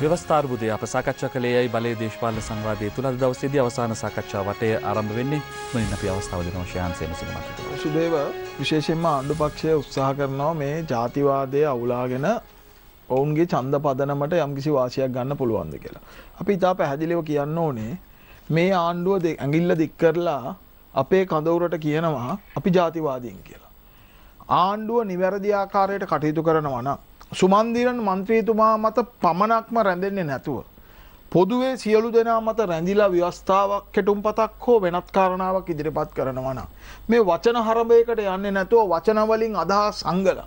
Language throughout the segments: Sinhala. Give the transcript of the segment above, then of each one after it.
ව්‍යවස්ථාර්බුදය අප සාකච්ඡා කළේයි බලයේ දේශපාලන සංවාදයේ තුල අද දවසේදී අවසාන සාකච්ඡාව වටේ ආරම්භ වෙන්නේ. මුලින්ම අපි අවස්ථාව දෙනවා ශාන් සේනසිංහ මහත්මයාට. සුදේව විශේෂයෙන්ම ආණ්ඩු පක්ෂය උත්සාහ කරනවා මේ ජාතිවාදයේ අවුලාගෙන ඔවුන්ගේ ඡන්ද පදනමට යම්කිසි වාසියක් ගන්න පුළුවන්ද කියලා. අපි ඉතා පැහැදිලිව කියන්න ඕනේ මේ ආණ්ඩුව ඇඟිල්ල දික් කරලා අපේ කඳවුරට කියනවා අපි ජාතිවාදීන් කියලා. ආණ්ඩුව නිවැරදි ආකාරයට කටයුතු කරනවා නම් සුමන්දිරන් මන්ත්‍රීතුමා මත පමණක්ම රැඳෙන්නේ නැතුව පොදුවේ සියලු දෙනා මත රැඳිලා ව්‍යවස්ථාවක් කෙටුම්පතක් හෝ වෙනත් කාරණාවක් ඉදිරිපත් කරනවා නම් මේ වචන හරබයකට යන්නේ නැතුව වචන වලින් අදහස් අංගලා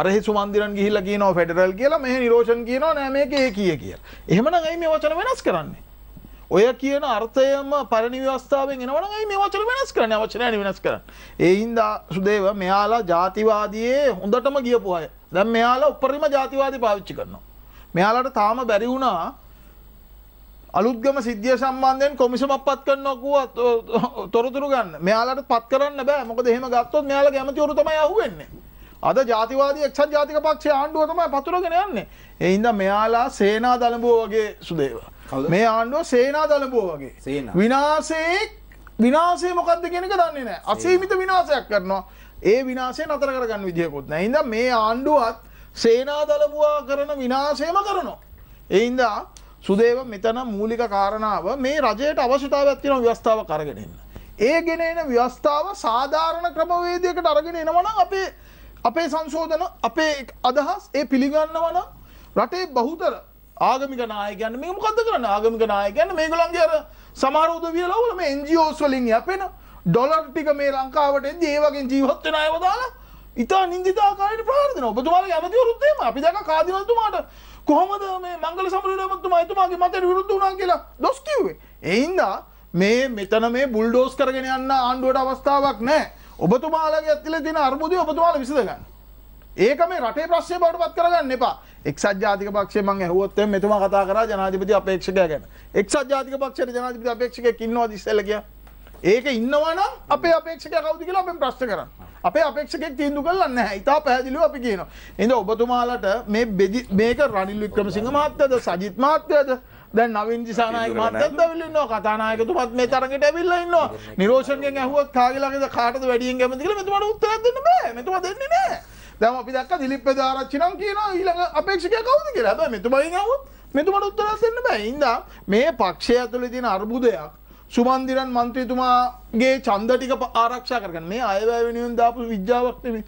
අරහි සුමන්දිරන් ගිහිල්ලා කියනවා ෆෙඩරල් කියලා මෙහෙ නිරෝෂන් කියනවා නෑ මේක ඒකීය කියලා. එහෙමනම් ඇයි මේ වචන වෙනස් කරන්නේ? ඔය කියන අර්ථයම පරිණි ව්‍යවස්ථාවෙන් එනවනම් ඇයි මේ වචන වෙනස් කරන්නේ? වචන නෑ වෙනස් කරන්නේ. ඒ හින්දා සුදේව මෙයාලා ජාතිවාදයේ හොඳටම ගියපු අය. දැන් මෙයාලා උපරිම ජාතිවාදී පාවිච්චි කරනවා. මෙයාලට තාම බැරි වුණා අලුත්ගම සිද්ධිය සම්බන්ධයෙන් කොමිසමක් පත් කරනවා කිව්වා තොරතුරු ගන්න. මෙයාලට පත් කරන්න බෑ. මොකද එහෙම ගත්තොත් මෙයාලගේ ඇමතිවරු තමයි අහුවෙන්නේ. අද ජාතිවාදී එක්සත් ජාතික පක්ෂයේ ආණ්ඩුව තමයි පතුරගෙන යන්නේ. ඒ හින්දා මෙයාලා සේනා දළඹුව වගේ සුදේව. මේ ආණ්ඩුව සේනා දළඹුව වගේ. විනාශේ මොකද්ද කියන එක දන්නේ නැහැ. අසීමිත විනාශයක් කරනවා. ඒ විනාශය නතර කරගන්න විදියකුත් නැහැ. හින්දා මේ ආණ්ඩුවත් සේනා දළඹුවා කරන විනාශයම කරනවා. ඒ හින්දා සුදේව මෙතන මූලික කාරණාව මේ රජයට අවශ්‍යතාවයක් තියෙන ව්‍යවස්ථාවක් අරගෙන එන්න. ඒ ගෙන එන ව්‍යවස්ථාව සාධාරණ ක්‍රමවේදයකට අරගෙන එනවා නම් අපේ සංශෝධන අපේ අදහස් ඒ පිළිගන්නවා නම් රටේ බහුතර ආගමික නායකයන් මේ මොකද්ද කරන්නේ? ආගමික නායකයන් මේගොල්ලන්ගේ අර සමහර උදවිය ලවල මේ NGOs වලින් යැපෙන ඩොලර් ටික මේ ලංකාවට එද්දී ඒ වගේ ජීවත් වෙන අයව දාලා ඉතා නින්දිත ආකාරයට ප්‍රහාර දෙනවා. ඔබතුමාගේ ඇමතිවරුත් එහෙම අපි දැක්ක කාදිනල්තුමාට කොහොමද මේ මංගල සමරවීර ඇමතුමා එතුමාගේ මතයට විරුද්ධ වුණා කියලා දොස් කිව්වේ. ඒ හින්දා මෙතන මේ බුල්ඩෝස් කරගෙන යන්න ආණ්ඩුවට අවස්ථාවක් නැහැ. ඔබතුමාලගේ ඇතුලේ තියෙන අර්බුදය ඔබතුමාලා විසඳ ගන්න. ඒක මේ රටේ ප්‍රශ්නය බවට පත් කරගන්න එපා. එක්සත් ජාතික පක්ෂය මම ඇහුවොත් එම් මෙතුමා කතා කරා ජනාධිපති අපේක්ෂකයා ගැන. එක්සත් ජාතික පක්ෂයේ ජනාධිපති අපේක්ෂකයෙක් ඉන්නවද ඉස්සෙල්ලා කියා? ඒක ඉන්නවා නම් අපේ අපේක්ෂකයා කවුද කියලා අපෙන් ප්‍රශ්න කරන්න. අපේ අපේක්ෂකයෙක් තීන්දුව කළා නැහැ. ඉතා පැහැදිලිව අපි කියනවා. එහෙනම් ඔබතුමාලට මේක රනිල් වික්‍රමසිංහ මහත්තයාද සජිත් මහත්තයාද දැන් නවීන් දිසානායක මහත්තයාත් ඇවිල්ලා ඉන්නවා. කතානායකතුමත් මේ තරඟට ඇවිල්ලා ඉන්නවා. නිරෝෂන්ගෙන් ඇහුවොත් කාගේ ළඟද කාටද වැඩියෙන් කැමති කියලා මෙතුමාට උත්තරයක් දෙන්න බෑ. මෙතුමා දෙන්නේ නැහැ. දැන් අපි දැක්ක දිලිප් පෙදාරච්චි නම් කියනවා ඊළඟ අපේක්ෂකයා කවුද කියලා. හැබැයි මෙතුමාගෙන් ඇහුවොත් මෙතුමාට උත්තරයක් දෙන්න බෑ. හින්දා මේ පක්ෂය ඇතුලේ තියෙන අර්බුදයක් සුමන්දිරන් මන්ත්‍රීතුමාගේ ඡන්ද ටික ආරක්ෂා කරගන්න මේ අයවැය වෙනුවෙන් දාපු විද්‍යාවක් නෙමෙයි.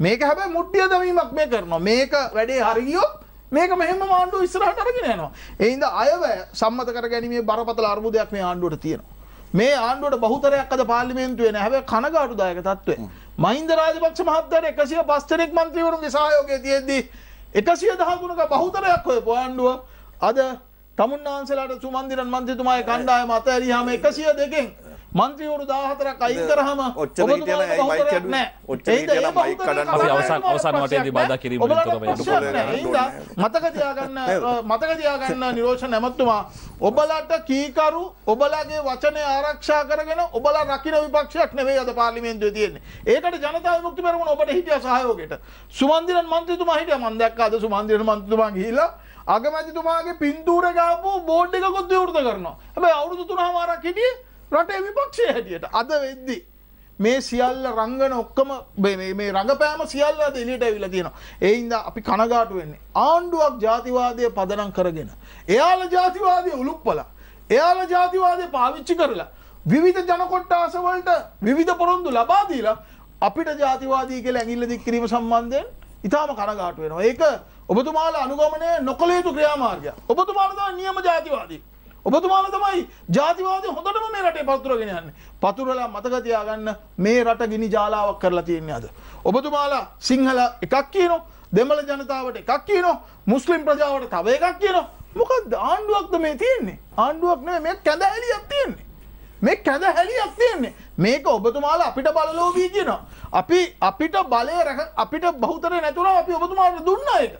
මේක හැබැයි මුට්ටිය දැමීමක් මේ කරනවා. මේක වැඩේ හරි ගියොත් මේක මෙහෙම ආණ්ඩුව ඉස්සරහට අරගෙන යනවා. ඒ හින්දා අයවැය සම්මත කරගැනීමේ බරපතල අර්බුදයක් මේ ආණ්ඩුවට තියෙනවා. මේ ආණ්ඩුවට බහුතරයක් අද පාර්ලිමේන්තුවේ නැහැ. හැබැයි කනගාටුදායක තත්ත්වය. මහින්ද රාජපක්ෂ මහත්තයාට 105 දෙනෙක් මන්ත්‍රීවරුන්ගේ සහයෝගය තියෙද්දි 113ක බහුතරයක් හොයපු ආණ්ඩුව අද තමුන්නාන්සලාට සුමන්දිරන් මන්ත්‍රීතුමාගේ කණ්ඩායම අතහැරියාම 102කින් මන්ත්‍රීවරු 14ක් අයින් කරාම ඔච්චර හිටියලා ඒ මයික් කඩුවේ ඔච්චර හිටියලා මයික් කඩන්න අපි අවසන් වටේදී බාධා කිරීමෙන් තොරව මතක තියාගන්න නිරෝෂන් ඇමතුමා ඔබලාට කීකරු ඔබලාගේ වචනය ආරක්ෂා කරගෙන ඔබලා රකින්න විපක්ෂයක් නෙවෙයි අද පාර්ලිමේන්තුවේ තියෙන්නේ. ඒකට ජනතා විමුක්ති පෙරමුණ ඔබට හිටියා සහයෝගයට. සුමන්දිරන් මන්ත්‍රීතුමා හිටියා. මම දැක්කා අද සුමන්දිරන් මන්ත්‍රීතුමා ගිහිල්ලා අගමැතිතුමාගේ පින්තූර ගාපු බෝඩ් එකකුත් විවෘත කරනවා. හැබැයි අවුරුදු 3මාරක් හිටියේ රටේ විපක්ෂයේ හැටියට. අද වෙද්දි මේ සියල්ල රංගන ඔක්කොම මේ රංගපෑම සියල්ල අද එළියට ඇවිල්ලා තියෙනවා. ඒ හින්දා අපි කනගාටු වෙන්නේ. ආණ්ඩුවක් ජාතිවාදය පදනම් කරගෙන එයාලා ජාතිවාදය උලුප්පලා එයාලා ජාතිවාදය පාවිච්චි කරලා විවිධ ජන කොට්ටාස වලට විවිධ පොරොන්දු ලබා දීලා අපිට ජාතිවාදී කියලා ඇඟිල්ල දික් කිරීම සම්බන්ධයෙන් ඊටාම කනගාටු වෙනවා. ඒක ඔබතුමාලා අනුගමනය නොකළ යුතු ක්‍රියාමාර්ගයක්. ඔබතුමාලා තමයි නියම ජාතිවාදී. ඔබතුමාලා තමයි ජාතිවාදී හොඳටම මේ රටේ පතුරගෙන යන්නේ. පතුරලා මතක තියාගන්න මේ රට ගිනි ජාලාවක් කරලා තියෙන්නේ අද. ඔබතුමාලා සිංහල එකක් කියනවා, දෙමළ ජනතාවට එකක් කියනවා, මුස්ලිම් ප්‍රජාවට තව එකක් කියනවා. මොකද්ද ආණ්ඩුවක්ද මේ තියෙන්නේ? ආණ්ඩුවක් නෙමෙයි මේ කැදහැලියක් තියෙන්නේ. මේ කැදහැලියක් තියෙන්නේ. මේක ඔබතුමාලා අපිට බලලෝභී කියනවා. අපිට බලය අපිට බහුතරය නැතුණා අපි ඔබතුමාට දුන්නා ඒක.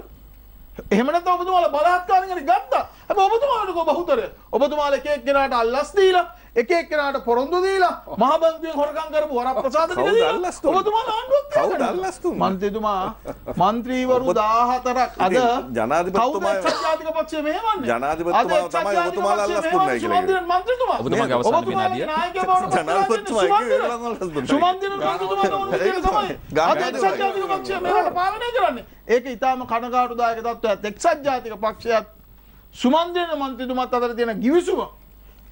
එහෙම නැත්නම් ඔබතුමාලා බලහත්කාරයෙන් ගත්තා. හැබැයි ඔබතුමාලට කො බහුතරය. ඔබතුමාලා එක එක්කෙනාට අල්ලස් දීලා එක එක්කෙනාට පොරොන්දු දීලා මහ බන්දුවෙන් හොරකම් කරපු වරප්‍රසාද ටික කවුද දීලා අල්ලස්තුනේ? ඔබතුමාලා ආණ්ඩුවක් කවුද තියාගන්න. අල්ලස්තුනේ? මන්ත්‍රීතුමා මන්ත්‍රීවරු 14ක් අද ජනාධිපතිතුමා කවුද එක්සත් ජාතික පක්ෂය මෙහෙවන්නේ? ජනාධිපතිතුමා අද එක්සත් තමයි ජාතික ඔබතුමාලා පක්ෂය අල්ලස්තුනේ කියලා මෙහෙවන්නේ මන්ත්‍රීතුමා. ඔබතුමාගේ අවසාන විනාඩිය. ජනාධිපතිතුමා කියලා අල්ලස්තුනේ. සුමන්දිර මන්ත්‍රීතුමාගේ මොකද තමයි. අද එක්සත් ජාතික පක්ෂය මෙහෙවට පාලනය කරන්නේ. ඒක ඊටාම කනගාටුදායක තත්ත්වයක්. එක්සත් ජාතික පක්ෂයත් සුමන්දිර මන්ත්‍රීතුමාත් අතර තියෙන ගිවිසුම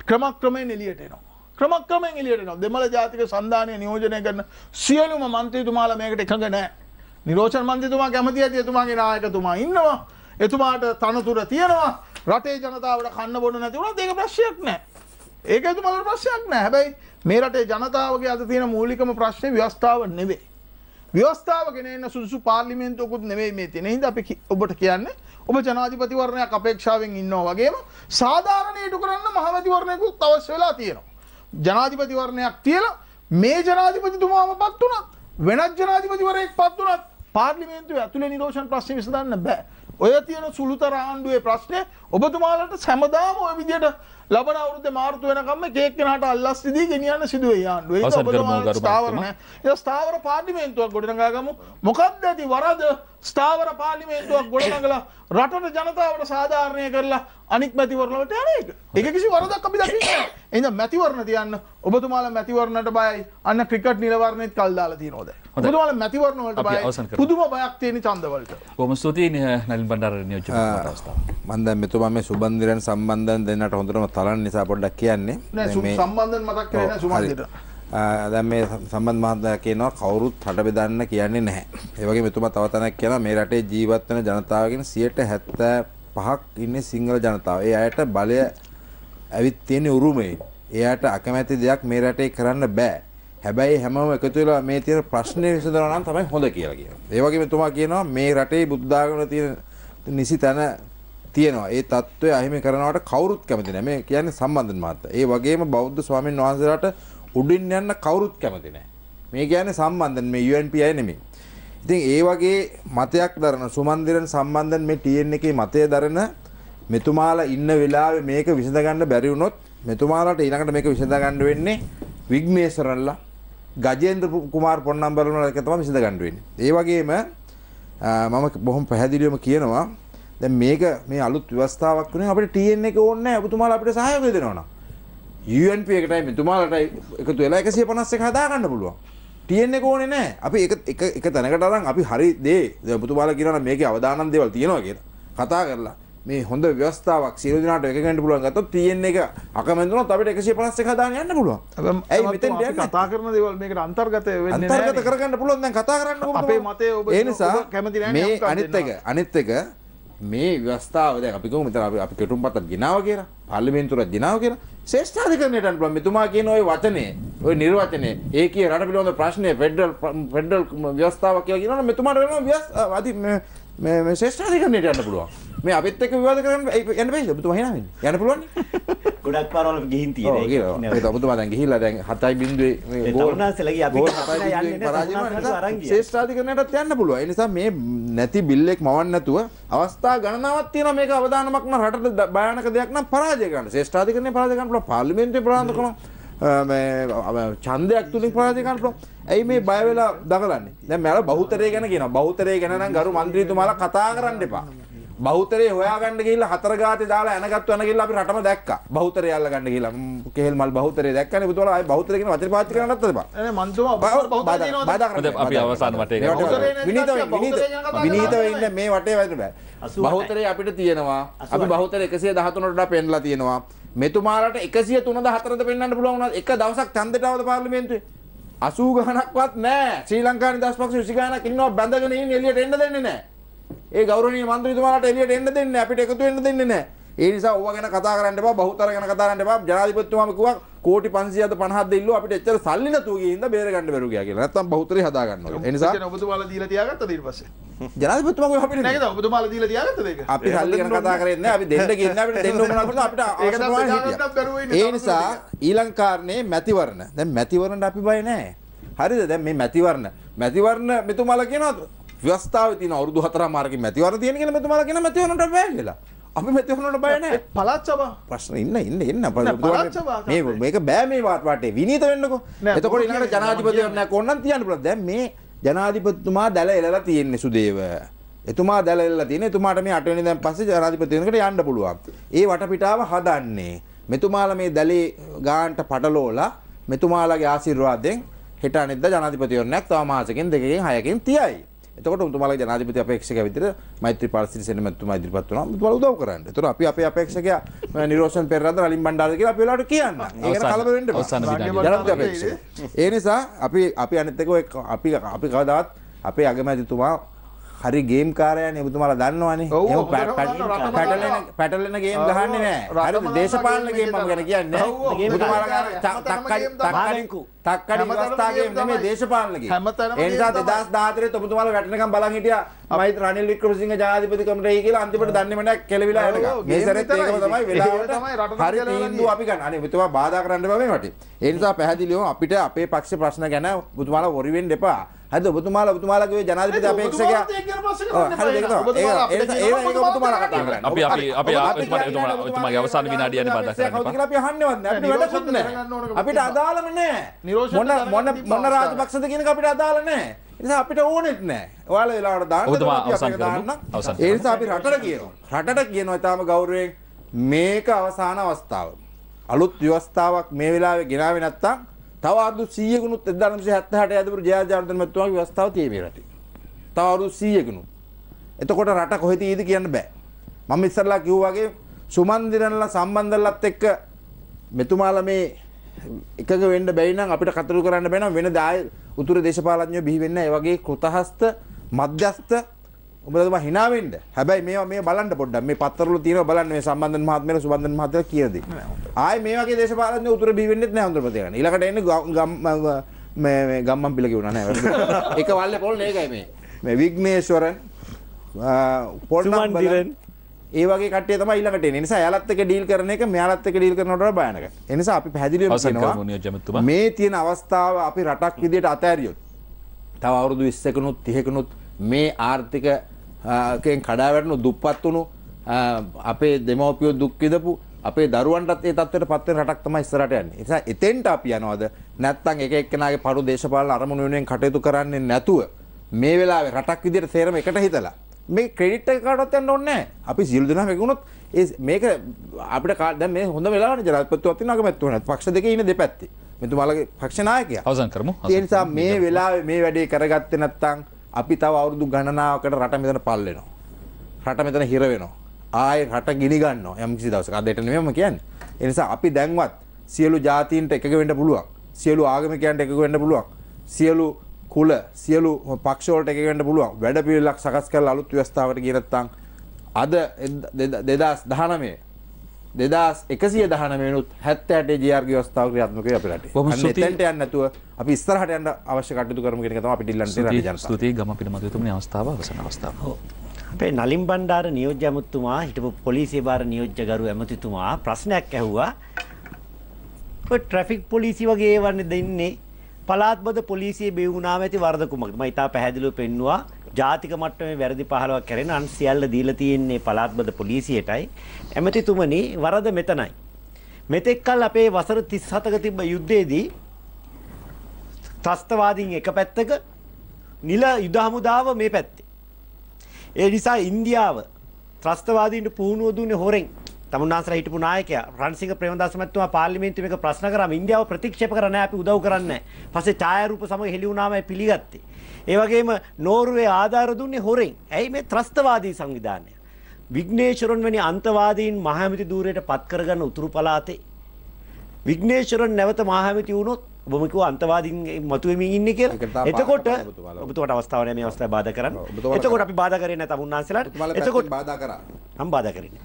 ක්‍රමක්‍රමයෙන් එළියට එනවා. ක්‍රමක්‍රමයෙන් එළියට එනවා. දෙමළ ජාතික සන්ධානය නියෝජනය කරන සියලුම මන්ත්‍රීතුමාලා මේකට එකඟ නැහැ. නිරෝෂන් මන්ත්‍රීතුමා කැමති ඇති එතුමාගේ නායකතුමා ඉන්නවා. එතුමාට තනතුර තියෙනවා. රටේ ජනතාවට කන්න බොන්න නැති වුණත් ඒක ප්‍රශ්නයක් නැහැ. ඒක එතුමාලට ප්‍රශ්නයක් නැහැ. හැබැයි මේ රටේ ජනතාවගේ අද තියෙන මූලිකම ප්‍රශ්නේ ව්‍යවස්ථාව නෙවෙයි. ව්‍යවස්ථාව ගෙනෙන්න සුදුසු පාර්ලිමේන්තුවකුත් නෙවෙයි මේ තියෙන. හින්දා අපි ඔබට කියන්නේ ඔබ ජනාධිපතිවරණයක් අපේක්ෂාවෙන් ඉන්නවා වගේම සාධාරණ ඉටු කරන්න මහමැතිවරණයකුත් අවශ්‍ය වෙලා තියෙනවා. ජනාධිපතිවරණයක් තියලා මේ ජනාධිපතිතුමාම පත් වුණත් වෙනත් ජනාධිපතිවරයෙක් පත් වුණත් පාර්ලිමේන්තුවේ ඇතුලේ නිරෝෂණ ප්‍රශ්න විසඳන්න බෑ. ඔය තියෙන සුළුතර ආණ්ඩුවේ ප්‍රශ්නේ ඔබතුමාලට හැමදාම ඔය විදියට ලබන අවුරුද්දේ මාර්තු වෙනකම් එක එක්කෙනාට අල්ලස් දිදී ගෙනියන්න සිදු වෙයි ආණ්ඩුව. ඒක ඔබතුමාලට ස්ථාවර නෑ. ඒ ස්ථාවර පාර්ලිමේන්තුවක් ගොඩනගා ගමු. මොකක්ද ඇති වරද? ස්ථාවර පාර්ලිමේන්තුවක් ගොඩනගලා රටට ජනතාවට සාධාරණය කරලා අනික් මැතිවරණ වලට යන එක. ඒක කිසි වරදක් අපි දකින්නේ නෑ. එහෙනම් මැතිවරණ තියන්න ඔබතුමාලා මැතිවරණට බයයි. අන්න ක්‍රිකට් නිලවරණෙත් කල් දාලා තියෙනවා දැන්. ඔබතුමාලා මැතිවරණ වලට බයයි. පුදුම බයක් තියෙන ඡන්ද වලට. බොහොම ස්තුතියි නලින් බණ්ඩාර නියෝජ්‍ය මහතාස්ථාන. මම දැන් මෙතුමා මේ සුබන්දිරන් සම්බන්ධයෙන් දෙන්නට හොඳටම තරන් නිසා පොඩ්ඩක් කියන්නේ. නෑ සම්බන්ධයෙන් මතක් කරේ නෑ සුමන්දිට. දැන් මේ සම්බන්ධ මහත්මයා කියනවා කවුරුත් රට බෙදන්න කියන්නේ නැහැ. ඒ වගේ මෙතුමා තව තැනක් කියනවා මේ රටේ ජීවත් වෙන ජනතාවගෙන් 75%ක් ඉන්නේ සිංහල ජනතාව. ඒ අයට බලය ඇවිත් තියෙන උරුමේ. ඒ අයට අකමැති දෙයක් මේ රටේ කරන්න බෑ. හැබැයි හැමෝම එකතු වෙලා මේ තියෙන ප්‍රශ්නේ විසඳනවා නම් තමයි හොඳ කියලා කියනවා. ඒ වගේ මෙතුමා කියනවා මේ රටේ බුද්ධ ආගමේ තියෙන නිසි තැන තියෙනවා. ඒ தত্ত্বය අහිමි කරනවට කවුරුත් කැමති නැහැ. මේ කියන්නේ සම්බන්ධ මහත්තයා. ඒ වගේම බෞද්ධ ස්වාමීන් වහන්සේලාට උඩින් යන්න කවුරුත් කැමති නැහැ. මේ කියන්නේ සම්බන්ධන් මේ UNP අය නෙමෙයි. ඉතින් ඒ වගේ මතයක් දරන සුමන්දිරන් සම්බන්ධන් මේ TN එකේ මතය දරන මෙතුමාලා ඉන්න වෙලාවේ මේක විසඳ ගන්න බැරි වුණොත් මෙතුමාලාට ඊළඟට මේක විසඳ ගන්න වෙන්නේ විග්නේශ්වරන්ලා ගජේන්ද්‍ර කුමාර් පොන්නම්බරන්ලා එක තමයි විසඳ ගන්න වෙන්නේ. ඒ වගේම මම බොහොම පැහැදිලිවම කියනවා දැන් මේක මේ අලුත් ව්‍යවස්ථාවක් වුණේ අපිට TN එක ඕනේ නැහැ. ඔබතුමාලා අපිට සහයෝගය දෙනවා නම් UNP එකටයි මෙතුමාලට එකතු වෙලා 151 හදා ගන්න පුළුවන්. TN එක ඕනේ නැහැ. අපි එක තැනකට අරන් අපි හරි දේ දැන් ඔබතුමාලා කියනවා නම් මේකේ අවදානම් දේවල් තියෙනවා කියලා. කතා කරලා මේ හොඳ ව්‍යවස්ථාවක් සියලු දෙනාට එක ගන්න පුළුවන් ගත්තොත් TN එක අකමැති වුණොත් අපිට 151 හදාගෙන යන්න පුළුවන්. ඇයි මෙතෙන් අපි කතා කරන දේවල් මේකට අන්තර්ගත වෙන්නේ නැහැ. අන්තර්ගත කරගන්න පුළුවන් දැන් කතා කරන්න කොහොමද? අපේ මතය ඔබ ඒ නිසා කැමති නැහැ මේ අනිත් එක මේ ව්‍යවස්ථාව දැන් අපි කොහොමද අපි කෙටුම්පතක් ගෙනාව කියලා පාර්ලිමේන්තුවට ගෙනාව කියලා ශ්‍රේෂ්ඨාධිකරණයට යන්න පුළුවන්. මෙතුමා කියන ওই වචනේ ওই නිර්වචනේ ඒකේ රට පිළිබඳ ප්‍රශ්නේ ෆෙඩරල් ව්‍යවස්ථාවක් කියලා කියනවනේ මෙතුමාට වෙනවා මේ ශ්‍රේෂ්ඨාධිකරණයට යන්න පුළුවන්. මේ අපිත් එක්ක විවාද කරන්න යන්න බැයිද? ඔබතුමා හිනා වෙන්නේ. යන්න පුළුවන් නේ. ගොඩක් පාරවල ගිහින් තියෙනවා. ඒක ඔබතුමා දැන් ගිහිල්ලා දැන් 7.0 මේ ගෝල් තරුණාසලගේ අපි යන්නේ නැහැ. ශ්‍රේෂ්ඨාධිකරණයටත් යන්න පුළුවන්. ඒ නිසා මේ නැති බිල් එක මවන්න නැතුව අවස්ථා ගණනාවක් තියෙනවා මේක අවදානමක් නම් රටට භයානක දෙයක් නම් පරාජය කරන්න. ශ්‍රේෂ්ඨාධිකරණය පරාජය කරන්න පුළුවන්. පාර්ලිමේන්තුවේ පරාජය කරනවා. මේ ඡන්දයක් තුලින් පරාජය කරන්න පුළුවන්. ඇයි මේ බය වෙලා දඟලන්නේ? දැන් මම බහුතරය ගැන කියනවා. බහුතරය ගැන නම් ගරු මන්ත්‍රීතුමාලා කතා කරන්න එපා. බහුතරය හොයාගන්න ගිහිල්ලා හතර ගාතේ දාලා එනගත්තු යන ගිහිල්ලා අපි රටම දැක්කා. බහුතරය අල්ලගන්න ගිහිල්ලා කෙහෙල් මල් බහුතරය දැක්කනේ. පුතෝලා ආයි බහුතරය කියන වචනේ පාවිච්චි කරන්නත් එපා. නේ මන්තුමා බහුතරය දිනනවා. බාධා කරන්න. අපි අවසාන වටේ විනීතව ඉන්න මේ වටේ වැදෙන්න බෑ. බහුතරය අපිට තියෙනවා. අපි බහුතරය 113ට පෙන්නලා තියෙනවා. මෙතුමාලට 103ද පෙන්වන්න පුළුවන් වුණා. එක දවසක් ඡන්දයට ආවද පාර්ලිමේන්තුවේ? 80 ගණක්වත් නැහැ. ශ්‍රී ලංකා නිදහස් පක්ෂ 20 ගණක් ඉන්නවා බැඳගෙන ඉන්නේ එළියට එන්න දෙන්නේ නැහැ. ඒ ගෞරවනීය මන්ත්‍රීතුමාලාට එළියට එන්න දෙන්නේ නැහැ. අපිට එකතු වෙන්න දෙන්නේ නැහැ. ඒ නිසා ඕවා ගැන කතා කරන්න එපා. බහුතර ගැන කතා කරන්න එපා. ජනාධිපතිතුමාම කිව්වා කෝටි 550ක් දෙල්ලුවා අපිට එච්චර සල්ලි නැතුව ගිහින් ඉඳ බේර ගන්න බැරුව ගියා කියලා. නැත්තම් බහුතරේ හදා ගන්නවා. ඒ නිසා ඔබතුමාලා දීලා තියාගත්තද ඊට පස්සේ? ජනාධිපතිතුමා කිව්වා අපිට නේද? ඔබතුමාලා දීලා තියාගත්තද ඒක? අපි සල්ලි ගැන කතා කරන්නේ නැහැ. අපි දෙන්න කියන්නේ අපිට දෙන්න ඕන කරලා අපිට අවශ්‍ය ඒ නිසා ඊළඟ කාරණේ මැතිවරණ. දැන් මැතිවරණට අපි බය නැහැ. හරිද? දැන් මේ මැතිවරණ මෙතුමාලා කියනවා ව්‍යවස්ථාවේ තියෙන අවුරුදු 4 මාර්ගික මැතිවරණ තියෙන කියලා මෙතුමාලා කියන මැතිවරණට බෑ කියලා. අපි මෙතනට බය නැහැ. පළාත් සභා ප්‍රශ්න ඉන්න මේක බෑ මේ වාටේ විනීත වෙන්නකෝ. එතකොට ඊළඟට ජනාධිපතිවරණයක් ඕනනම් තියන්න පුළුවන්. දැන් මේ ජනාධිපතිතුමා දැල එලලා තියෙන්නේ සුදේව. එතුමා දැල එලලා තියෙන. එතුමාට මේ 8 වෙනි දැන් පස්සේ ජනාධිපති වෙනකට යන්න පුළුවන්. ඒ වටපිටාව හදන්නේ. මෙතුමාලා මේ දැලේ ගානට පටලෝලා මෙතුමාලාගේ ආශිර්වාදයෙන් හෙට අනිද්දා ජනාධිපතිවරණයක් තව මාසෙකින් 2කින් 6කින් තියයි. එතකොට උතුමාලගේ ජනාධිපති අපේක්ෂකයා විදිහට මෛත්‍රීපාල සිරිසේන මැතිතුමා ඉදිරිපත් වුණා. උතුමාලා උදව් කරන්න. ඒතර අපි අපේ අපේක්ෂකයා නිරෝෂන් පෙරේරාද රලින් බණ්ඩාරද කියලා අපි වෙලාවට කියන්න. ඒකට කලබල වෙන්න එපා. ජනාධිපති අපේක්ෂක. ඒ නිසා අපි අනිත් එක අපි කවදාවත් අපේ අගමැතිතුමා හරි ගේම් කාරයනේ ඔබතුමාලා දන්නවනේ. එහෙම පැටලෙන ගේම් ගහන්නේ නැහැ. හරි දේශපාලන ගේම් මම ගැන කියන්නේ. ඔබතුමාලා තක්කඩි වස්තා ගේම් නෙමෙයි දේශපාලන ගේම්. ඒ නිසා 2014 ඔබතුමාලා වැටෙනකම් බලන් හිටියා මයිත් රනිල් වික්‍රමසිංහ ජනාධිපතිකමට එයි කියලා අන්තිමට දන්නේ නැහැ කෙලවිලා යනකම්. මේ සැරේත් ඒකම තමයි වෙලාවට හරි තීන්දුව අපි ගන්න. අනේ ඔබතුමා බාධා කරන්න එපා මේ වටේ. ඒ නිසා පැහැදිලිවම අපිට අපේ පක්ෂ ප්‍රශ්න ගැන ඔබතුමාලා වොරි වෙන්න එපා. හරිද ඔබතුමාලගේ ජනාධිපති අපේක්ෂකයා ඔබතුමාගේ අවසාන විනාඩිය යන්නේ බාධා කරන්න එපා. අපි අහන්නේවත් නැහැ. අපිට වැඩකුත් නැහැ. අපිට අදාළම නැහැ. මොන රාජපක්ෂද කියන එක අපිට අදාළ නැහැ. ඒ නිසා අපිට ඕනෙත් නැහැ. ඔයාලා වෙලාවට දාන්න. ඔබතුමා අවසන් කරමු. ඒ නිසා අපි රටට කියනවා ඊටාම ගෞරවයෙන් මේක අවසාන අවස්ථාව. අලුත් ව්‍යවස්ථාවක් මේ වෙලාවේ ගෙනාවේ නැත්තම් තව අවුරුදු 100 ගුණත් 1978 යදපුරු ජයජාර්දන මැතිතුමාගේ ව්‍යවස්ථාව තියෙන්නේ රටේ. තව අවුරුදු 100 ගුණත්. එතකොට රට කොහෙද ඊද කියන්න බෑ. මම ඉස්සරලා කිව්වා වගේ සුමන්දිරන්ලා සම්බන්ධලත් එක්ක මෙතුමාලා මේ එකක වෙන්න බැරි නම් අපිට කතරු කරන්න බෑ නම් වෙන දාය උතුරු දේශපාලඥයෝ බිහි වෙන්නේ නැහැ. ඒ වගේ කෘතහස්ත මධ්‍යස්ත ඔබතුමා hina වෙන්න. හැබැයි මේවා මේ බලන්න පොඩ්ඩක් මේ පත්තරවල තියෙනවා බලන්න මේ සම්බන්ධන් මහත්මයාලා සුබන්දන් මහත්තයා කියන දේ. ආයේ මේ වගේ දේශපාලඥයෝ උතුරු බිහි වෙන්නෙත් නැහැ හොඳට ප්‍රතිගන්න. ඊළඟට එන්නේ මේ ගම්මන් පිළ කිව්වනා නෑ. එක වල්ලේ පොල් නේකයි මේ විග්නේශ්වරන් පොඩ්ඩක් ඒ වගේ කට්ටිය තමයි ඊළඟට එන්නේ. ඒ නිසා එයාලත් එක්ක ඩීල් කරන එක මෙයාලත් එක්ක ඩීල් කරනවට වඩා භයානකයි. ඒ නිසා අපි පැහැදිලිවම කියනවා මේ තියෙන අවස්ථාව අපි රටක් විදියට අතෑරියොත් තව අවුරුදු 20කනුත් 30කනුත් මේ ආර්ථික කෙන් කඩා වැටුණු දුප්පත් වුණු අපේ දෙමව්පියෝ දුක් විඳපු අපේ දරුවන්ටත් ඒ තත්ත්වයට පත් වෙන රටක් තමයි ඉස්සරහට යන්නේ. ඒ නිසා එතෙන්ට අපි යනවාද නැත්නම් එක එක්කෙනාගේ පරු දේශපාලන අරමුණු වෙනුවෙන් කටයුතු කරන්නේ නැතුව මේ වෙලාවේ රටක් විදියට තේරම එකට හිතලා මේ ක්‍රෙඩිට් එක කාටවත් යන්න ඕනේ නැහැ. අපි සියලු දෙනාම එකගුණොත් මේක අපිට දැන් මේ හොඳ වෙලාවනේ ජනාධිපතිතුමත් ඉන්න අගමැතිතුමත් පක්ෂ දෙකේ ඉන්න දෙපැත්තේ. මෙතුමාලගේ පක්ෂ නායකයා. අවසන් කරමු. ඒ නිසා මේ වෙලාවේ මේ වැඩේ කරගත්තේ නැත්නම් අපි තව අවුරුදු ගණනාවකට රට මෙතන පල් වෙනවා. රට මෙතන හිර වෙනවා. ආයේ රට ගිනි ගන්නවා යම් කිසි දවසක. අදට නෙමෙයි මම කියන්නේ. ඒ නිසා අපි දැන්වත් සියලු ජාතීන්ට එකග වෙන්න පුළුවන්. සියලු ආගමිකයන්ට එකග වෙන්න පුළුවන්. සියලු කුල සියලු පක්ෂ වලට එකග වෙන්න පුළුවන්. වැඩ පිළිවෙලක් සකස් කරලා අලුත් ව්‍යවස්ථාවකට ගිය නැත්නම් අද 2019 2119 වෙනුත් 78 GR ව්‍යවස්ථාව ක්‍රියාත්මක වෙයි අපේ රටේ. අන්න එතෙන්ට යන්න නැතුව අපි ඉස්සරහට යන්න අවශ්‍ය කටයුතු කරමු කියන එක තමයි අපි ඩිල්ලන්ට රට ජනතාව. ස්තුතියි ගමපිට මතුතුමනි අවස්ථාව අවසන් අවස්ථාව. ඔව්. අපේ නලින් බණ්ඩාර නියෝජ්‍ය ඇමතිතුමා හිටපු පොලිසිය භාර නියෝජ්‍ය ගරු ඇමතිතුමා ප්‍රශ්නයක් ඇහුවා. ඔය ට්‍රැෆික් පොලිසිය වගේ ඒවන්නේ දෙන්නේ පළාත්බද පොලිසියේ බෙවුනාම ඇති වරද කුමක්ද? මම ඉතා පැහැදිලිව පෙන්නවා ජාතික මට්ටමේ වැරදි 15ක් කරගෙන අන් සියල්ල දීලා තියෙන්නේ පළාත්බද පොලිසියටයි. ඇමතිතුමනි වරද මෙතනයි. මෙතෙක් කල් අපේ වසර 37ක තිබ්බ යුද්ධයේදී ත්‍රස්තවාදීන් එක පැත්තක නිල යුද හමුදාව මේ පැත්තේ. ඒ නිසා ඉන්දියාව ත්‍රස්තවාදීන්ට පුහුණුව දුන්නේ හොරෙන්. තමුන්නාන්සලා හිටපු නායකයා රන්සිංහ ප්‍රේමදාස මහත්මයා පාර්ලිමේන්තුවේ මේක ප්‍රශ්න කරාම ඉන්දියාව ප්‍රතික්ෂේප කරා නෑ අපි උදව් කරන්නේ නෑ. පස්සේ ඡායාරූප සමග හෙළි වුණාමයි පිළිගත්තේ. ඒ වගේම නෝර්වේ ආධාර දුන්නේ හොරෙන්. ඇයි මේ ත්‍රස්තවාදී සංවිධානය? විග්නේශ්වරන් වැනි අන්තවාදීන් මහාමිති ධූරයට පත් කරගන්න උතුරු පළාතේ විග්නේශ්වරන් නැවත මහාමිති වුණොත් ඔබම කිව්වා අන්තවාදීන් මතුවෙමින් ඉන්නේ කියලා. එතකොට ඔබතුමාට අවස්ථාවක් නැහැ මේ අවස්ථාවේ බාධා කරන්න. එතකොට අපි බාධා කරේ නැත උන්වහන්සේලාට. එතකොට බාධා කරා. මම බාධා කරන්නේ.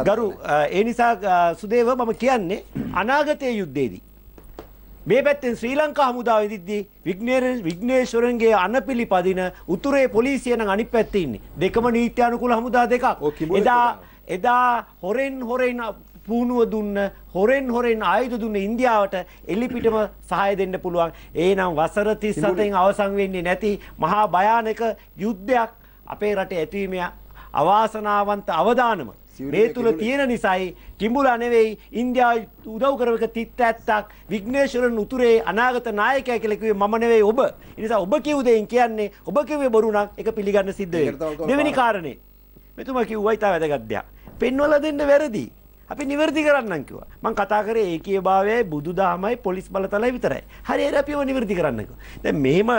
ගරු ඒ නිසා සුදේව මම කියන්නේ අනාගතයේ යුද්ධයේදී මේ පැත්තෙන් ශ්‍රී ලංකා හමුදාව ඉදිද්දී විග්නේශ්වරන්ගේ අනපිලිපදින උතුරේ පොලිසිය නම් අනිත් පැත්තේ ඉන්නේ. දෙකම නීත්‍යානුකූල හමුදා දෙකක්. එදා හොරෙන් පුහුණුව දුන්න හොරෙන් ආයුධ දුන්න ඉන්දියාවට එලිපිටම සහාය දෙන්න පුළුවන්. එහෙනම් වසර 37න් අවසන් වෙන්නේ නැති මහා භයානක යුද්ධයක් අපේ රටේ ඇතිවීම අවාසනාවන්ත අවදානම මේ තුල තියෙන නිසායි කිඹුලා නෙවෙයි ඉන්දියාව උදව් කරවක තිත් ඇත්තක් විග්නේශ්වරන් උතුරේ අනාගත නායකයා කියලා කිව්වේ මම නෙවෙයි ඔබ. ඒ නිසා ඔබ කිව්ව දෙයින් කියන්නේ ඔබ කිව්වේ බොරු නම් ඒක පිළිගන්න සිද්ධ වෙනවා. දෙවෙනි කාරණේ මෙතුමා කිව්වයි තා වැදගත් දෙයක්. පෙන්වලා දෙන්න වැරදි. අපි නිවැරදි කරන්නම් කිව්වා. මම කතා කරේ ඒකීයභාවයයි බුදුදහමයි පොලිස් බලතලයි විතරයි. හරි ඒක අපිව නිවැරදි කරන්න කිව්වා. දැන් මෙහෙම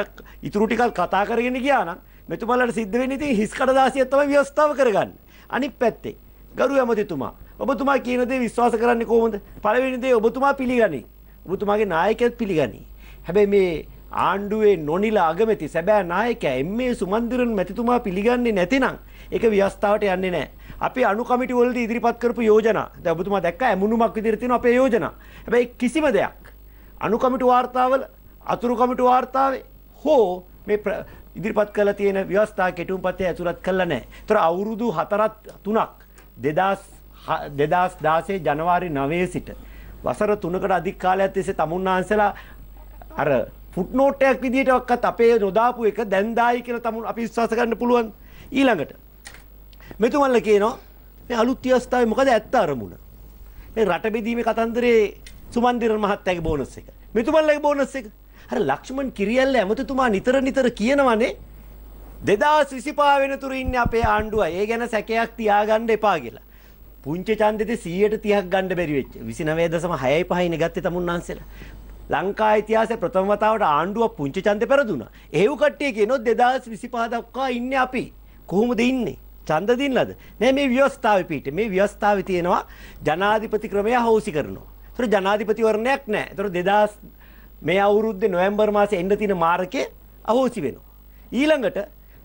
ඉතුරු ටිකක් කතා කරගෙන ගියා නම් මෙතුමාලට සිද්ධ වෙන්නේ ඉතින් හිස් කඩදාසියක් තමයි ව්‍යවස්ථාව කරගන්නේ. අනිත් පැත්තේ ගරු ඇමතිතුමා ඔබතුමා කියන දේ විශ්වාස කරන්නේ කොහොමද? පළවෙනි දේ ඔබතුමා පිළිගනි. ඔබතුමාගේ නායකයෙක් පිළිගනි. හැබැයි මේ ආණ්ඩුවේ නොනිල අගමැති සැබෑ නායකයා එම්.ඒ. සුමන්දිරන් මැතිතුමා පිළිගන්නේ නැතිනම් ඒක ව්‍යවස්ථාවට යන්නේ නැහැ. අපි අනු කමිටු වලදී ඉදිරිපත් කරපු යෝජනා දැන් ඔබතුමා දැක්ක ඇමුණුමක් විදිහට තියෙන අපේ යෝජනා. හැබැයි කිසිම දෙයක් අනු කමිටු වාර්තාවල අතුරු කමිටු වාර්තාවේ හෝ මේ ඉදිරිපත් කරලා තියෙන ව්‍යවස්ථා කෙටුම්පතේ ඇතුළත් කළා නැහැ. ඒතර අවුරුදු 3ක් 2016 ජනවාරි 9 සිට වසර 3කට අධික කාලයක් තිස්සේ තමුන්නාන්සලා අර ෆුට්නෝට් එකක් විදිහටවත් අපේ නොදාපු එක දැන් දායි කියලා තමුන් අපි විශ්වාස කරන්න පුළුවන්. ඊළඟට මෙතුමන්ලා කියනවා මේ අලුත් ව්‍යවස්ථාවේ මොකද ඇත්ත අරමුණ? මේ රට බෙදීමේ කතන්දරේ සුමන්දිරන් මහත්තයාගේ බෝනස් එක. මෙතුමන්ලාගේ බෝනස් එක. අර ලක්ෂ්මන් කිරියල්ල ඇමතිතුමා නිතර කියනවනේ 2025 වෙනතුරු ඉන්නේ අපේ ආණ්ඩුවයි. ඒ ගැන සැකයක් තියාගන්න එපා කියලා. පුංචි ඡන්දෙදි 130ක් ගන්න බැරි වෙච්ච 29.65යිනේ ගත්තේ තමුන්නාන්සලා. ලංකා ඉතිහාසයේ ප්‍රථම වතාවට ආණ්ඩුව පුංචි ඡන්දේ පෙරදුනා. ඒව කට්ටිය කියනොත් 2025 දක්වා ඉන්නේ අපි. කොහොමද ඉන්නේ? ඡන්ද දින්නලද? නෑ මේ ව්‍යවස්ථාවේ පිට. මේ ව්‍යවස්ථාවේ තියෙනවා ජනාධිපති ක්‍රමය හවුසි කරනවා. ඒතර ජනාධිපතිවරණයක් නෑ. ඒතර 2000 මේ අවුරුද්දේ නොවැම්බර් මාසේ එන්න තියෙන මාර්කේ අහෝසි වෙනවා. ඊළඟට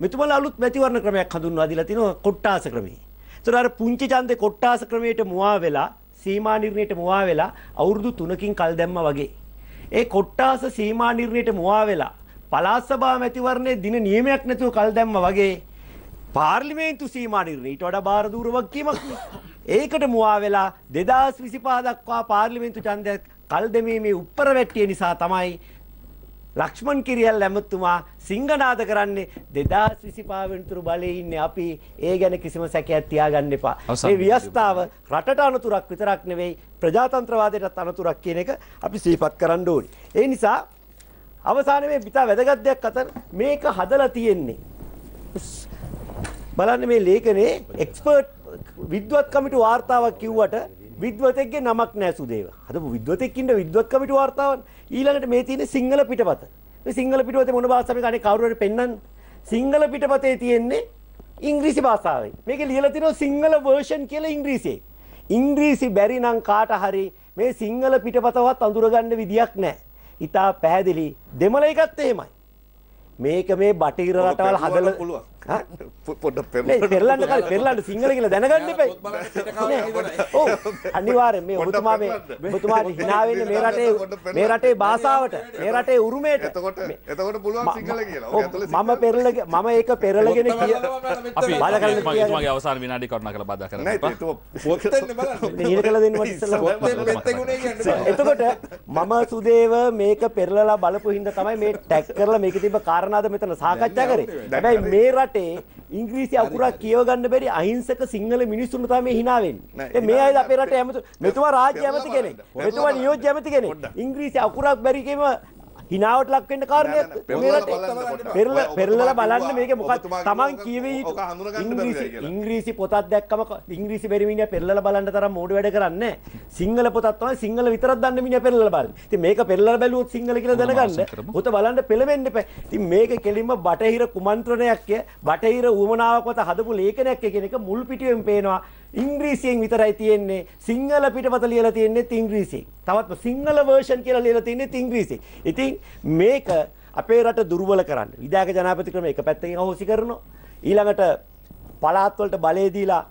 මෙතුමලා අලුත් මැතිවරණ ක්‍රමයක් හඳුන්වා දීලා තිනවා කොට්ටාස ක්‍රමය. ඒතර අර පුංචි ඡන්දේ කොට්ටාස ක්‍රමයට මුවා වෙලා සීමා නිර්ණයට මුවා වෙලා අවුරුදු 3කින් කල් දැම්මා වගේ. ඒ කොට්ටාස සීමා නිර්ණයට මුවා වෙලා පළාත් සභා මැතිවරණයේ දින නියමයක් නැතුව කල් දැම්මා වගේ පාර්ලිමේන්තු සීමා නිර්ණය ඊට වඩා බාර දූර වගකීමක් නේ. ඒකට මුවා වෙලා 2025 දක්වා පාර්ලිමේන්තු ඡන්දයක් කල් දෙමීමේ උත්තර වැට්ටිය නිසා තමයි ලක්ෂ්මන් කිරියල් ඇමතුමා සිංහනාද කරන්නේ 2025 වෙනිතුරු බලයේ ඉන්නේ අපි. ඒ ගැන කිසිම සැකයක් තියාගන්න එපා. මේ ව්‍යවස්ථාව රටට අනතුරක් විතරක් නෙවෙයි ප්‍රජාතන්ත්‍රවාදයටත් අනතුරක් කියන එක අපි සිහිපත් කරන්න ඕනේ. ඒ නිසා අවසානයේ මේ පිටා වැදගත් දෙයක් අතර මේක හදලා තියෙන්නේ බලන්න මේ ලේඛනේ එක්ස්පර්ට් විද්වත් කමිටු වාර්තාවක් කිව්වට විද්වතෙක්ගේ නමක් නැහැ සුදේව. හදපු විද්වතෙක් ඉන්න විද්වත් කමිටු වාර්තාවක්. ඊළඟට මේ තියෙන සිංහල පිටපත. මේ සිංහල පිටපතේ මොන භාෂාවෙන්ද අනේ කවුරු හරි පෙන්නන්න. සිංහල පිටපතේ තියෙන්නේ ඉංග්‍රීසි භාෂාවෙන්. මේකේ ලියලා තියෙනවා සිංහල වර්ෂන් කියලා ඉංග්‍රීසියෙන්. ඉංග්‍රීසි බැරි නම් කාට හරි මේ සිංහල පිටපතවත් අඳුරගන්න විදියක් නැහැ. ඉතා පැහැදිලි දෙමළ එකත් එහෙමයි. මේක මේ බටහිර රටවල් හදලා පුළුවන්. පොඩ්ඩක් පෙරලන්න සිංහල කියලා දැනගන්න එපා. ඔව් අනිවාර්යෙන් මේ ඔබතුමා hina වෙන්නේ මේ රටේ භාෂාවට, මේ රටේ උරුමයට. එතකොට පුළුවන් සිංහල කියලා. ඔය ඇතුලේ මම ඒක පෙරලගෙන අපි මගේ අවසාන විනාඩි කරුණා කරලා බාධා කරන්න නෑ ඒක පොත්තෙන් බලන්න. නීල කළ දෙන්න මට ඉස්සෙල්ලා. එතකොට මම සුදේව මේක පෙරලලා බලපු හින්දා තමයි මේ ටැග් කරලා මේකේ තිබ්බ කාරණාද මෙතන සාකච්ඡා කරේ. හැබැයි මේ රටේ ඉංග්‍රීසි අකුරක් කියව ගන්න බැරි අහිංසක සිංහල මිනිස්සුන්ට තමයි hina වෙන්නේ. මේ අයද අපේ රටේ ඇමතු මෙතුමා රාජ්‍ය ඇමති කෙනෙක්. මෙතුමා නියෝජ්‍ය ඇමති කෙනෙක්. ඉංග්‍රීසි අකුරක් බැරි කීම hinaවට ලක් වෙන්න කාරණයක් මේ රටේ. පෙරලලා බලන්න මේක මොකක්ද Taman කියවේ ඉංග්‍රීසි පොතක් දැක්කම ඉංග්‍රීසි බැරි මිනිහා පෙරලලා බලන්න තරම් මෝඩ වැඩ කරන්නේ නැහැ. සිංහල පොතක් තමයි සිංහල විතරක් දන්න මිනිහා පෙරලලා බලන්නේ. ඉතින් මේක පෙරලලා බැලුවොත් සිංහල කියලා දැනගන්න. පොත බලන්න පෙළඹෙන්න එපා. ඉතින් මේක කෙලින්ම බටහිර කුමන්ත්‍රණයක් බටහිර උවමනාවක් මත හදපු ලේඛනයක් කියන එක මුල් පිටුවෙන් පේනවා. ඉංග්‍රීසියෙන් විතරයි තියෙන්නේ. සිංහල පිටපත ලියලා තියෙන්නේ ඉංග්‍රීසියෙන්. තවත් සිංහල වර්ෂන් කියලා ලියලා තියෙන්නේ ඉංග්‍රීසියෙන්. ඉතින් මේක අපේ රට දුර්වල කරන්න විධායක ජනාධිපති ක්‍රම එක පැත්තකින් අහෝසි කරනවා. ඊළඟට පළාත් වලට බලය දීලා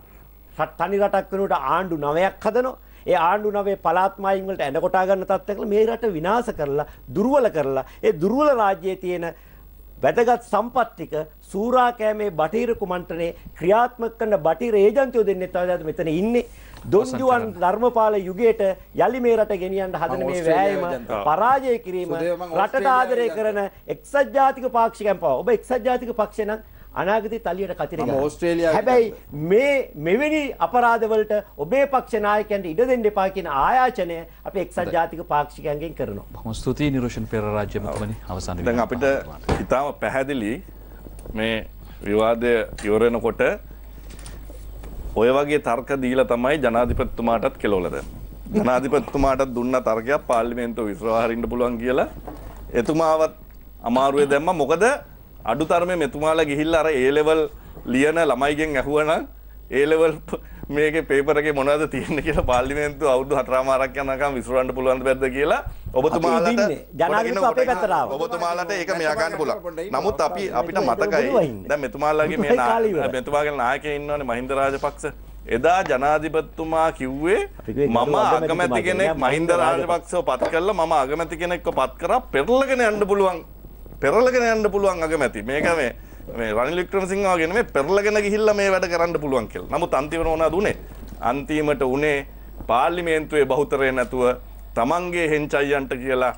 තනි රටක් වෙනුවට ආණ්ඩු 9ක් හදනවා. ඒ ආණ්ඩු 9 පළාත් මායිම් වලට ඇඳ කොටා ගන්න තත්ත්වයක මේ රට විනාශ කරලා දුර්වල කරලා ඒ දුර්වල රාජ්‍යයේ තියෙන වැදගත් සම්පත් ටික සූරා කෑමේ බටහිර කුමන්ත්‍රණේ ක්‍රියාත්මක කරන බටහිර ඒජන්තියෝ දෙන්නේ තමයි මෙතන ඉන්නේ. දොන්ජුවන් ධර්මපාල යුගයට යලි මේ රට ගෙනියන්න හදන මේ වෑයම පරාජය කිරීම රටට ආදරය කරන එක්සත් ජාතික පාක්ෂිකයන් පවා ඔබ එක්සත් ජාතික පක්ෂේ නම් අනාගතේ තලියට කතිර මම ගන්නවා. ඕස්ට්‍රේලියාවේ හැබැයි මෙවැනි අපරාධ වලට ඔබේ පක්ෂ නායකයන්ට ඉඩ දෙන්න එපා කියන ආයාචනය අපි එක්සත් ජාතික පාක්ෂිකයන්ගෙන් කරනවා. බොහොම ස්තුතියි නිරෝෂන් පෙරරාජ්‍ය මහත්මනි අවසන් දැන් අපිට ඉතාම පැහැදිලි මේ විවාදය ඉවර වෙනකොට ඔය වගේ තර්ක දීලා තමයි ජනාධිපතිතුමාටත් කෙලවලා දැම්මේ. ජනාධිපතිතුමාටත් දුන්න තර්කයක් පාර්ලිමේන්තුව විශ්වාස හරින්න පුළුවන් කියලා එතුමාවත් අමාරුවේ දැම්මා. මොකද අඩුතරමේ මෙතුමාලා ගිහිල්ලා අර A level ලියන ළමයිගෙන් ඇහුවනම් A level මේකේ පේපර් එකේ මොනවද තියෙන්නේ කියලා පාර්ලිමේන්තුව අවුරුදු 4මාරක් යනකම් විශ්වරන්න පුළුවන්ද බැද්ද කියලා ඔබතුමාලට ජනාධිපති අපේ පැත්තට ආවා. ඔබතුමාලට ඒක මෙයා ගන්න පුළුවන්. නමුත් අපිට මතකයි දැන් මෙතුමාලාගේ මේ මෙතුමාගේ නායකයෙක් ඉන්නවනේ මහින්ද රාජපක්ෂ. එදා ජනාධිපතිතුමා කිව්වේ මම අගමැති කෙනෙක් මහින්ද රාජපක්ෂව පත් කරලා මම අගමැති කෙනෙක්ව පත් කරා පෙරලගෙන යන්න පුළුවන් අගමැති. මේක මේ රනිල් වික්‍රමසිංහ වගේ නෙමෙයි පෙරලගෙන ගිහිල්ලා මේ වැඩ කරන්න පුළුවන් කියලා. නමුත් අන්තිමට මොනවද උනේ? අන්තිමට උනේ පාර්ලිමේන්තුවේ බහුතරය නැතුව තමන්ගේ හෙන්චයියන්ට කියලා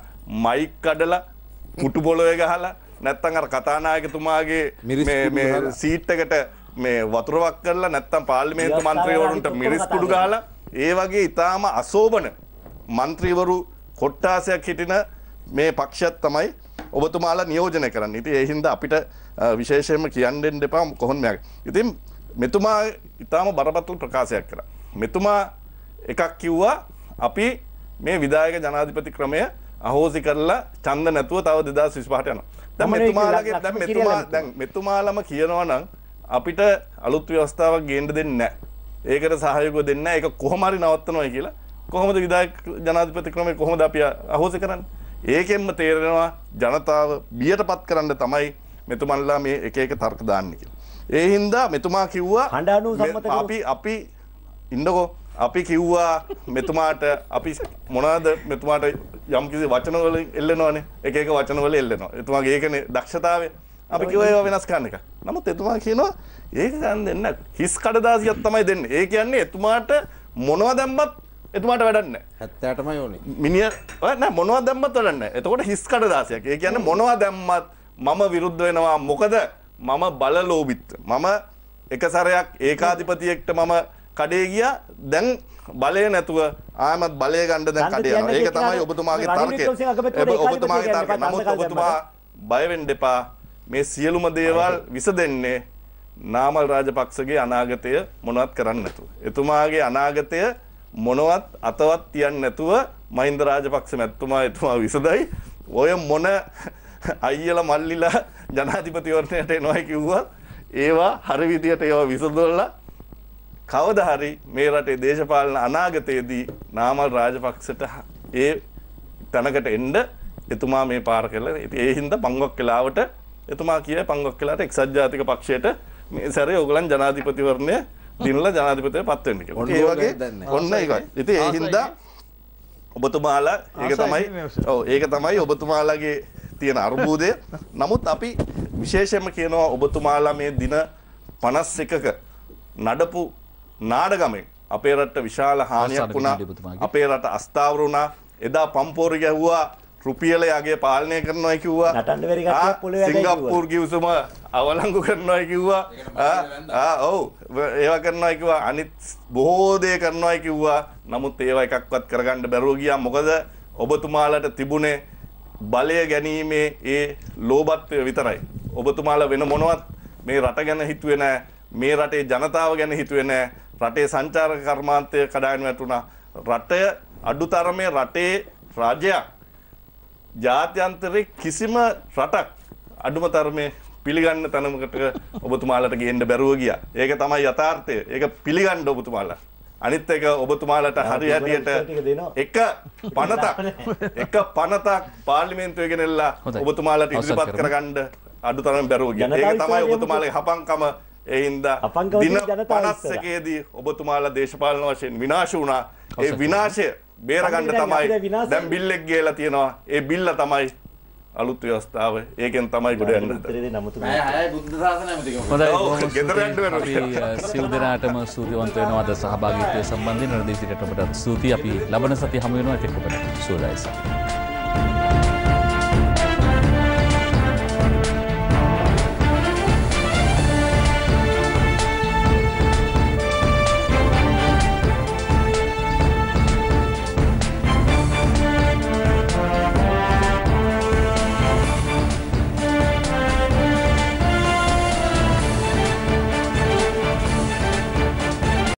මයික් කඩලා පුටු පොළොවේ ගහලා නැත්තම් අර කතානායකතුමාගේ මේ සීට් එකට මේ වතුරවක් කරලා නැත්තම් පාර්ලිමේන්තු මන්ත්‍රීවරුන්ට මිරිස් කුඩු ගහලා ඒ වගේ ඊටාම අසෝබන මන්ත්‍රීවරු කොට්ටාසයක් හිටින මේ පක්ෂයත් තමයි ඔබතුමාලා නියෝජනය කරන්නේ. ඉතින් ඒ හින්දා අපිට විශේෂයෙන්ම කියන්න දෙන්න එපා කොහොමද මේක. ඉතින් මෙතුමා ඊටාම බරපතල ප්‍රකාශයක් කළා. මෙතුමා එකක් කිව්වා අපි මේ විධායක ජනාධිපති ක්‍රමය අහෝසි කරලා ඡන්ද නැතුව තව 2025ට යනවා. දැන් මෙතුමාලම කියනවා නම් අපිට අලුත් ව්‍යවස්ථාවක් ගේන්න දෙන්නේ නැහැ. ඒකට සහයෝගය දෙන්නේ නැහැ. ඒක කොහොම හරි නවත්තනවා කියලා. කොහොමද විධායක ජනාධිපති ක්‍රමය කොහොමද අපි අහෝසි කරන්නේ? ඒකෙන්ම තේරෙනවා ජනතාව බියටපත් කරන්න තමයි මෙතුමන්ලා මේ එක එක තර්ක දාන්නේ කියලා. ඒ හින්දා මෙතුමා කිව්වා අපි ඉන්නකෝ අපි කිව්වා මෙතුමාට අපි මොනවාද මෙතුමාට යම් කිසි වචන වලින් එල්ලෙනවනේ. එක එක වචන වල එල්ලෙනවා. එතුමාගේ ඒකනේ දක්ෂතාවය. අපි කිව්වා ඒවා වෙනස් කරන්න එක. නමුත් එතුමා කියනවා ඒක ගන්න දෙන්න නැහැ. හිස් කඩදාසියක් තමයි දෙන්නේ. ඒ කියන්නේ එතුමාට මොනවද දැම්මත් එතුමාට වැඩක් නැහැ. 70ටමයි ඕනේ. මිනිහ නෑ මොනවද දැම්මත් වැඩක් නැහැ. එතකොට හිස් කඩදාසියක්. ඒ කියන්නේ මොනවද දැම්මත් මම විරුද්ධ වෙනවා. මොකද මම බලලෝභිත. මම එක සැරයක් ඒකාධිපතියෙක්ට මම කඩේ ගියා. දැන් බලය නැතුව ආයමත් බලය ගන්න දැන් කඩේ යනවා. ඒක තමයි ඔබතුමාගේ තර්කය. ඔබතුමාගේ තර්කය. නමුත් ඔබතුමා බය වෙන්න එපා. මේ සියලුම දේවල් විසඳෙන්නේ නාමල් රාජපක්ෂගේ අනාගතය මොනවත් කරන්න නැතුව. එතුමාගේ අනාගතය මොනවත් අතවත් තියන්නේ නැතුව මහින්ද රාජපක්ෂ මැතිතුමා එතුමා විසඳයි. ඔය මොන අයියලා මල්ලිලා ජනාධිපතිවරණයට එනවා කිව්වා ඒවා හරි විදියට ඒවා විසඳවලා කවදා හරි මේ රටේ දේශපාලන අනාගතයේදී නාමල් රාජපක්ෂට ඒ තැනකට එන්න එතුමා මේ පාර කළා. ඉතින් ඒ හින්දා පංගොක් වෙලාවට එතුමා කියයි පංගොක් වෙලාවට එක්සත් ජාතික පක්ෂයට මේ සැරේ ඕගලන් ජනාධිපතිවරණය දිනලා ජනාධිපතිව පත් වෙන්න කියලා. ඒ වගේ ඔන්න ඒකයි. ඉතින් ඒ හින්දා ඔබතුමාලා ඒක තමයි ඔබතුමාලාගේ තියෙන අරුබුදය. නමුත් අපි විශේෂයෙන්ම කියනවා ඔබතුමාලා මේ දින 51ක නඩපු නාඩගමෙන් අපේ රටට විශාල හානියක් වුණා. අපේ රට අස්ථාවර වුණා. එදා පම්පෝරි ගැහුවා රුපියල යගේ පාලනය කරනවා කිව්වා. නටන්න බැරි කට්ටියක් පොළවේ යගයි. සිංගප්පූර් කිව්සම අවලංගු කරනවා කිව්වා. ඔව් ඒවා කරනවා කිව්වා. අනිත් බොහෝ දේ කරනවා කිව්වා. නමුත් ඒවා එකක්වත් කරගන්න බැරුව ගියා. මොකද ඔබතුමාලට තිබුණේ බලය ගැනීමේ ඒ ලෝභත්වය විතරයි. ඔබතුමාලා වෙන මොනවත් මේ රට ගැන හිතුවේ නැහැ. මේ රටේ ජනතාව ගැන හිතුවේ නැහැ. රටේ සංචාරක කර්මාන්තය කඩාගෙන වැටුණා. රටය අඩුතරමේ රටේ රාජ්‍යයක් ජාත්‍යන්තරේ කිසිම රටක් අඩුම තරමේ පිළිගන්න තැනකට ඔබතුමාලට ගේන්න බැරුව ගියා. ඒක තමයි යථාර්ථය. ඒක පිළිගන්න ඔබතුමාලා. අනිත් එක ඔබතුමාලට හරි හැටියට එක පනතක් පාර්ලිමේන්තුවේ ගෙනල්ලා ඔබතුමාලට ඉදිරිපත් කරගන්න අඩුතරම් බැරුව ගියා. ඒක තමයි ඔබතුමාලගේ හපංකම. ඒ හින්දා දින 51ේදී ඔබතුමාලා දේශපාලන වශයෙන් විනාශ වුණා. ඒ විනාශය බේරගන්න තමයි දැන් බිල් එක ගේලා තියෙනවා. ඒ බිල්ල තමයි අලුත් ව්‍යවස්ථාව. ඒකෙන් තමයි ගොඩ යන්න හදන්නේ. හොඳයි. ගෙදර යන්න වෙනවා. අපි සියලු දෙනාටම සූතිවන්ත වෙනවා අද සහභාගීත්වය සම්බන්ධයෙන් රදේශයට ඔබට ස්තුතියි. අපි ලබන සතිය හමු වෙනවා එතකොට සුවදායි.